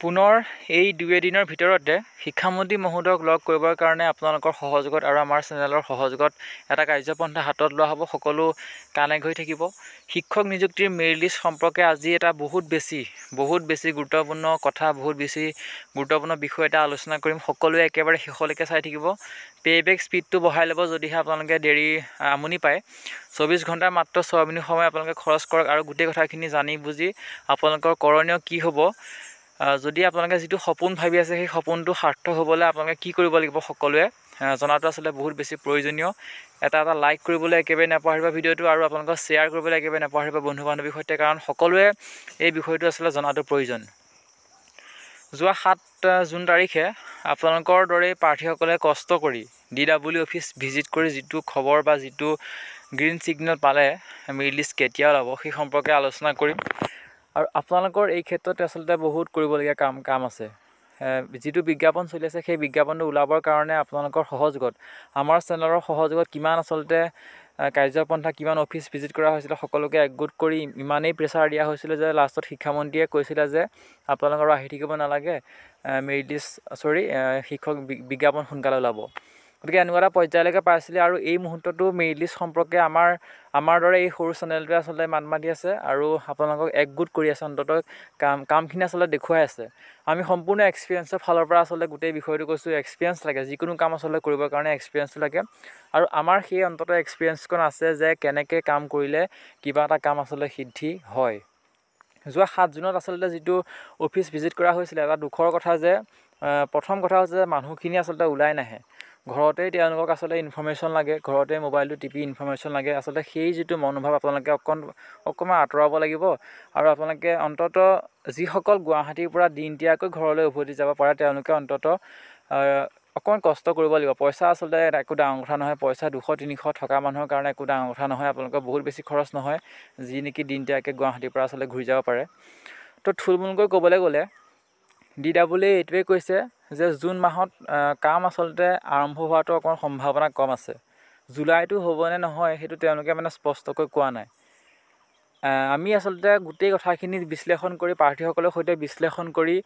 পুনৰ এই 2 দিনৰ ভিতৰতে শিক্ষামন্ত্ৰী মহোদয়ক লগ কৰিবৰ কাৰণে আপোনালোকৰ সহযোগত আৰু আমাৰ চেনেলৰ সহযোগত এটা কাৰ্যপন্থা হাতত লোৱা হ'ব। সকলো কানেক্ট হৈ থাকিব। শিক্ষক নিযুক্তিৰ মেৰিট লিষ্ট সম্পৰ্কে আজি এটা বহুত বেছি গুৰুত্বপূৰ্ণ কথা, বহুত বেছি গুৰুত্বপূৰ্ণ বিষয় এটা আলোচনা কৰিম। সকলোৱে একেবাৰে শেষলৈকে চাই থাকিব। পে'বেক স্পীডটো বঢ়াই ল'ব যদিহে আপোনালোকে আমনি পায়। 24 ঘণ্টাৰ মাত্ৰ 6 মিনিট সময় আপোনালোকে খৰচ কৰক আৰু গোটেই কথাখিনি জানি বুজি আপোনালোকৰ কৰণীয় কি হ'ব, যদি আপোনালোকে যিটো সপোন ভাবি আছে সেই সপোনটো সাৰ্থক হ'বলৈ আপোনালোকে কি কৰিব লাগিব সকলোৱে জনাটো আচলতে বহুত বেছি প্ৰয়োজনীয়। এটা লাইক কৰিবলৈ একেবাৰে নাপাহৰিব ভিডিঅ'টো, আৰু আপোনালোকক শ্বেয়াৰ কৰিবলৈ একেবাৰে নাপাহৰিব বন্ধু বান্ধৱীৰ সৈতে, কাৰণ সকলোৱে এই বিষয়টো আচলতে জনাটো প্ৰয়োজন। যোৱা 7 জুন তাৰিখে আপোনালোকৰ দৰেই প্ৰাৰ্থীসকলে কষ্ট কৰি DW অফিচ ভিজিট কৰি যিটো খবৰ বা যিটো গ্ৰীণ ছিগনেল পালে মেৰিট লিষ্ট কেতিয়া ওলাব সেই সম্পৰ্কে আলোচনা কৰিম। আৰু আপোনালোকৰ এই ক্ষেত্ৰতে আচলতে বহুত কৰিবলগীয়া কাম আছে। যিটো বিজ্ঞাপন চলি আছে সেই বিজ্ঞাপনটো ওলাবৰ কাৰণে আপোনালোকৰ সহযোগত, আমাৰ চেনেলৰ সহযোগত কিমান আচলতে কাৰ্যপন্থা, কিমান অফিচ ভিজিট কৰা হৈছিলে, সকলোকে একগোট কৰি ইমানেই প্ৰেছাৰ দিয়া হৈছিলে যে লাষ্টত শিক্ষামন্ত্ৰীয়ে কৈছিলে যে আপোনালোকৰ আহি থাকিব নালাগে, মেৰিট লিষ্ট শিক্ষক বিজ্ঞাপন সোনকালে ওলাব। গতিকে এনেকুৱা এটা পৰ্যায়লৈকে পাইছিলে, আৰু এই মুহূৰ্ততো মেৰিট লিষ্ট সম্পৰ্কে আমাৰ দৰে এই সৰু চেনেলটোৱে আচলতে মাত মাতি আছে আৰু আপোনালোকক একগোট কৰি আছে, অন্ততঃ কামখিনি আচলতে দেখুৱাই আছে। আমি সম্পূৰ্ণ এক্সপিৰিয়েঞ্চৰ ফালৰ পৰা আচলতে গোটেই বিষয়টো কৈছোঁ। এক্সপিৰিয়েঞ্চ লাগে, যিকোনো কাম আচলতে কৰিবৰ কাৰণে এক্সপিৰিয়েঞ্চটো লাগে, আৰু আমাৰ সেই অন্ততঃ এক্সপিৰিয়েঞ্চখন আছে যে কেনেকৈ কাম কৰিলে কিবা এটা কাম আচলতে সিদ্ধি হয়। যোৱা 7 জুনত আচলতে যিটো অফিচ ভিজিট কৰা হৈছিলে, এটা দুখৰ কথা যে প্ৰথম কথা হৈছে যে মানুহখিনি আচলতে ওলাই নাহে। ঘৰতেই তেওঁলোকক আচলতে ইনফৰ্মেশ্যন লাগে, ঘৰতে মোবাইলটো টিপি ইনফৰ্মেশ্যন লাগে। আচলতে সেই যিটো মনোভাৱ আপোনালোকে অকণমান আঁতৰাব লাগিব, আৰু আপোনালোকে অন্ততঃ যিসকল গুৱাহাটীৰ পৰা দিনতীয়াকৈ ঘৰলৈ উভতি যাব পাৰে তেওঁলোকে অন্ততঃ অকণমান কষ্ট কৰিব লাগিব। পইচা আচলতে একো ডাঙৰ কথা নহয়, পইচা 200-300 থকা মানুহৰ কাৰণে একো ডাঙৰ কথা নহয়। আপোনালোকৰ বহুত বেছি খৰচ নহয়, যি নেকি দিনতীয়াকৈ গুৱাহাটীৰ পৰা আচলতে ঘূৰি যাব পাৰে। তো থুলমূলকৈ ক'বলৈ গ'লে DW এইটোৱে কৈছে যে জুন মাহত কাম আচলতে আৰম্ভ হোৱাটো অকণমান সম্ভাৱনা কম আছে। জুলাইটো হ'বনে নহয় সেইটো তেওঁলোকে স্পষ্টকৈ কোৱা নাই। আমি আচলতে গোটেই কথাখিনি বিশ্লেষণ কৰি প্ৰাৰ্থীসকলৰ সৈতে বিশ্লেষণ কৰি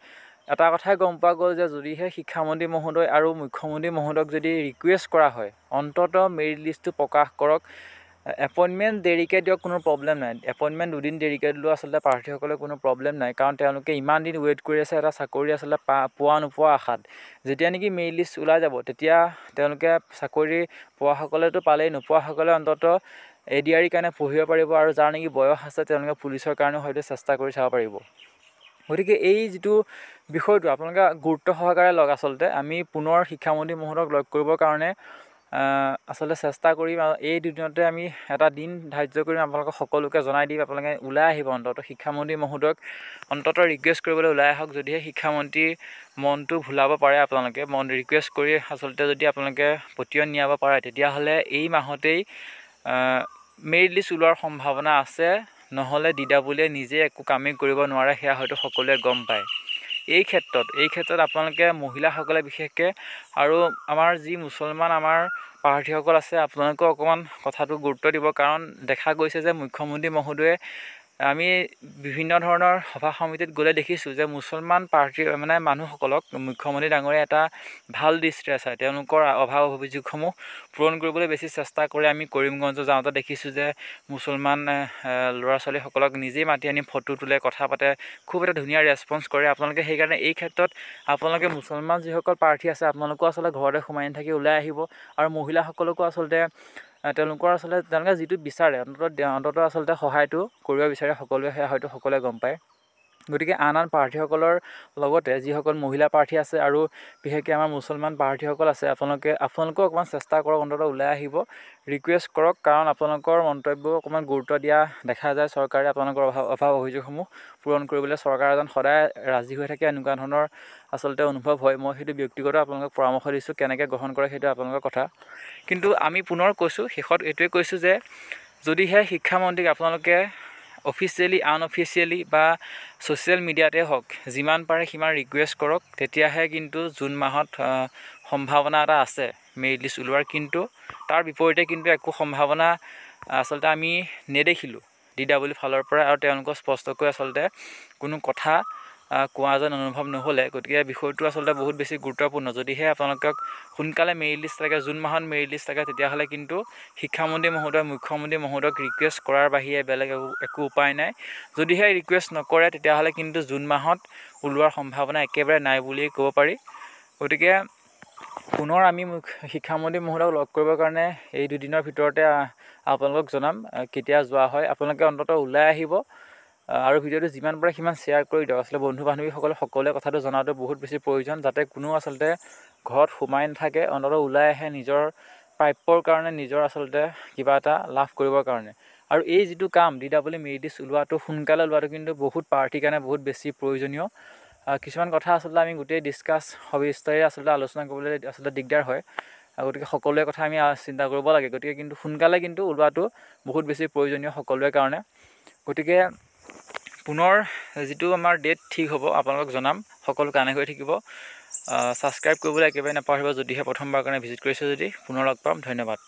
এটা কথাই গম পোৱা গ'ল যে যদিহে শিক্ষামন্ত্ৰী মহোদয় আৰু মুখ্যমন্ত্ৰী মহোদয়ক যদি ৰিকুৱেষ্ট কৰা হয় অন্ততঃ মেৰিট লিষ্টটো প্ৰকাশ কৰক, এপইণ্টমেণ্ট দেৰিকৈ দিয়ক, কোনো প্ৰব্লেম নাই। এপইণ্টমেণ্ট 2 দিন দেৰিকৈ দিলেও আচলতে প্ৰাৰ্থীসকলৰ কোনো প্ৰব্লেম নাই, কাৰণ তেওঁলোকে ইমান দিন ৱেইট কৰি আছে এটা চাকৰি আচলতে পোৱা নোপোৱা আশাত। যেতিয়া নেকি মেৰিট লিষ্ট ওলাই যাব তেতিয়া তেওঁলোকে চাকৰি পোৱাসকলেতো পালেই, নোপোৱাসকলে অন্ততঃ ADR কাৰণে পঢ়িব পাৰিব, আৰু যাৰ নেকি বয়স আছে তেওঁলোকে পুলিচৰ কাৰণেও হয়তো চেষ্টা কৰি চাব পাৰিব। গতিকে এই যিটো বিষয়টো আপোনালোকে গুৰুত্ব সহকাৰে লওক। আচলতে আমি পুনৰ শিক্ষামন্ত্ৰী মহোদয়ক লগ কৰিবৰ কাৰণে আচলতে চেষ্টা কৰিম, আৰু এই দুদিনতে আমি এটা দিন ধাৰ্য কৰিম, আপোনালোকক সকলোকে জনাই দিম। আপোনালোকে ওলাই আহিব, অন্ততঃ শিক্ষামন্ত্ৰী মহোদয়ক অন্ততঃ ৰিকুৱেষ্ট কৰিবলৈ ওলাই আহক। যদিহে শিক্ষামন্ত্ৰীৰ মনটো ভুলাব পাৰে, আপোনালোকে ৰিকুৱেষ্ট কৰি আচলতে যদি আপোনালোকে পতিয়ন নিয়াব পাৰে, তেতিয়াহ'লে এই মাহতেই মেৰিট লিষ্ট ওলোৱাৰ সম্ভাৱনা আছে। নহ'লে DW নিজে একো কামেই কৰিব নোৱাৰে, সেয়া হয়তো সকলোৱে গম পায়। এই ক্ষেত্ৰত আপোনালোকে মহিলাসকলে বিশেষকৈ, আৰু আমাৰ যি মুছলমান আমাৰ প্ৰাৰ্থীসকল আছে, আপোনালোকেও অকণমান কথাটো গুৰুত্ব দিব, কাৰণ দেখা গৈছে যে মুখ্যমন্ত্ৰী মহোদয়ে, আমি বিভিন্ন ধৰণৰ সভা সমিতিত গ'লে দেখিছোঁ যে মুছলমান মানুহসকলক মুখ্যমন্ত্ৰী ডাঙৰীয়াই এটা ভাল দৃষ্টিৰে চায়, তেওঁলোকৰ অভাৱ অভিযোগসমূহ পূৰণ কৰিবলৈ বেছি চেষ্টা কৰে। আমি কৰিমগঞ্জ যাওঁতে দেখিছোঁ যে মুছলমান ল'ৰা ছোৱালীসকলক নিজেই মাতি আনি ফটো তোলে, কথা পাতে, খুব এটা ধুনীয়া ৰেছপন্স কৰে। আপোনালোকে সেইকাৰণে এই ক্ষেত্ৰত আপোনালোকে মুছলমান যিসকল প্ৰাৰ্থী আছে আপোনালোকেও আচলতে ঘৰতে সোমাই থাকি ওলাই আহিব, আৰু মহিলাসকলকো আচলতে তেওঁলোকে যিটো বিচাৰে অন্ততঃ আচলতে সহায়টো কৰিব বিচাৰে সকলোৱে, সেয়া হয়তো সকলোৱে গম পায়। গতিকে আন প্ৰাৰ্থীসকলৰ লগতে যিসকল মহিলা প্ৰাৰ্থী আছে আৰু বিশেষকৈ আমাৰ মুছলমান প্ৰাৰ্থীসকল আছে, আপোনালোকেও অকণমান চেষ্টা কৰক, অন্ততঃ ওলাই আহিব, ৰিকুৱেষ্ট কৰক, কাৰণ আপোনালোকৰ মন্তব্যও অকণমান গুৰুত্ব দিয়া দেখা যায়। চৰকাৰে আপোনালোকৰ অভাৱ অভিযোগসমূহ পূৰণ কৰিবলৈ চৰকাৰ এজন সদায় ৰাজি হৈ থাকে, এনেকুৱা ধৰণৰ আচলতে অনুভৱ হয়। মই সেইটো ব্যক্তিগত আপোনালোকক পৰামৰ্শ দিছোঁ, কেনেকৈ গ্ৰহণ কৰে সেইটো আপোনালোকৰ কথা। কিন্তু আমি পুনৰ কৈছোঁ, শেষত এইটোৱে কৈছোঁ যে যদিহে শিক্ষামন্ত্ৰীক আপোনালোকে অফিচিয়েলি আনঅফিচিয়েলি বা ছ'চিয়েল মিডিয়াতে হওক যিমান পাৰে সিমান ৰিকুৱেষ্ট কৰক, তেতিয়াহে কিন্তু জুন মাহত সম্ভাৱনা এটা আছে মেৰিট লিষ্ট ওলোৱাৰ। কিন্তু তাৰ বিপৰীতে কিন্তু একো সম্ভাৱনা আচলতে আমি নেদেখিলোঁ DW ফালৰ পৰা, আৰু তেওঁলোকৰ স্পষ্টকৈ আচলতে কোনো কথা কোৱা যেন অনুভৱ নহ'লে। গতিকে বিষয়টো আচলতে বহুত বেছি গুৰুত্বপূৰ্ণ। যদিহে আপোনালোকক সোনকালে মেৰিট লিষ্ট থাকে, জুন মাহত মেৰিট লিষ্ট থাকে, তেতিয়াহ'লে কিন্তু শিক্ষামন্ত্ৰী মহোদয়, মুখ্যমন্ত্ৰী মহোদয়ক ৰিকুৱেষ্ট কৰাৰ বাহিৰে বেলেগ একো উপায় নাই। যদিহে ৰিকুৱেষ্ট নকৰে তেতিয়াহ'লে কিন্তু জুন মাহত ওলোৱাৰ সম্ভাৱনা একেবাৰে নাই বুলিয়েই ক'ব পাৰি। গতিকে পুনৰ আমি শিক্ষামন্ত্ৰী মহোদয়ক লগ কৰিবৰ কাৰণে এই দুদিনৰ ভিতৰতে আপোনালোকক জনাম কেতিয়া যোৱা হয়। আপোনালোকে অন্ততঃ ওলাই আহিব আৰু ভিডিঅ'টো যিমান পাৰে সিমান শ্বেয়াৰ কৰি দিয়ক। আচলতে বন্ধু বান্ধৱীসকলে সকলোৱে কথাটো জনাটো বহুত বেছি প্ৰয়োজন, যাতে কোনো আচলতে ঘৰত সোমাই নাথাকে, অন্ততঃ ওলাই আহে নিজৰ প্ৰাপ্যৰ কাৰণে, নিজৰ আচলতে কিবা এটা লাভ কৰিবৰ কাৰণে। আৰু এই যিটো কাম DW মেৰিট লিষ্ট ওলোৱাটো, সোনকালে ওলোৱাটো কিন্তু বহুত প্ৰাৰ্থীৰ কাৰণে বহুত বেছি প্ৰয়োজনীয়। কিছুমান কথা আচলতে আমি গোটেই ডিছকাছ সবিস্তাৰে আচলতে আলোচনা কৰিবলৈ আচলতে দিগদাৰ হয়। গতিকে সকলোৱে কথা আমি চিন্তা কৰিব লাগে। গতিকে কিন্তু সোনকালে কিন্তু ওলোৱাটো বহুত বেছি প্ৰয়োজনীয় সকলোৰে কাৰণে। গতিকে পুনৰ যিটো আমাৰ ডেট ঠিক হ'ব আপোনালোকক জনাম। সকলো কানেক্ট হৈ থাকিব। ছাবস্ক্ৰাইব কৰিবলৈ একেবাৰে নাপাহৰিব যদিহে প্ৰথমবাৰ কাৰণে ভিজিট কৰিছে। যদি পুনৰ লগ পাম, ধন্যবাদ।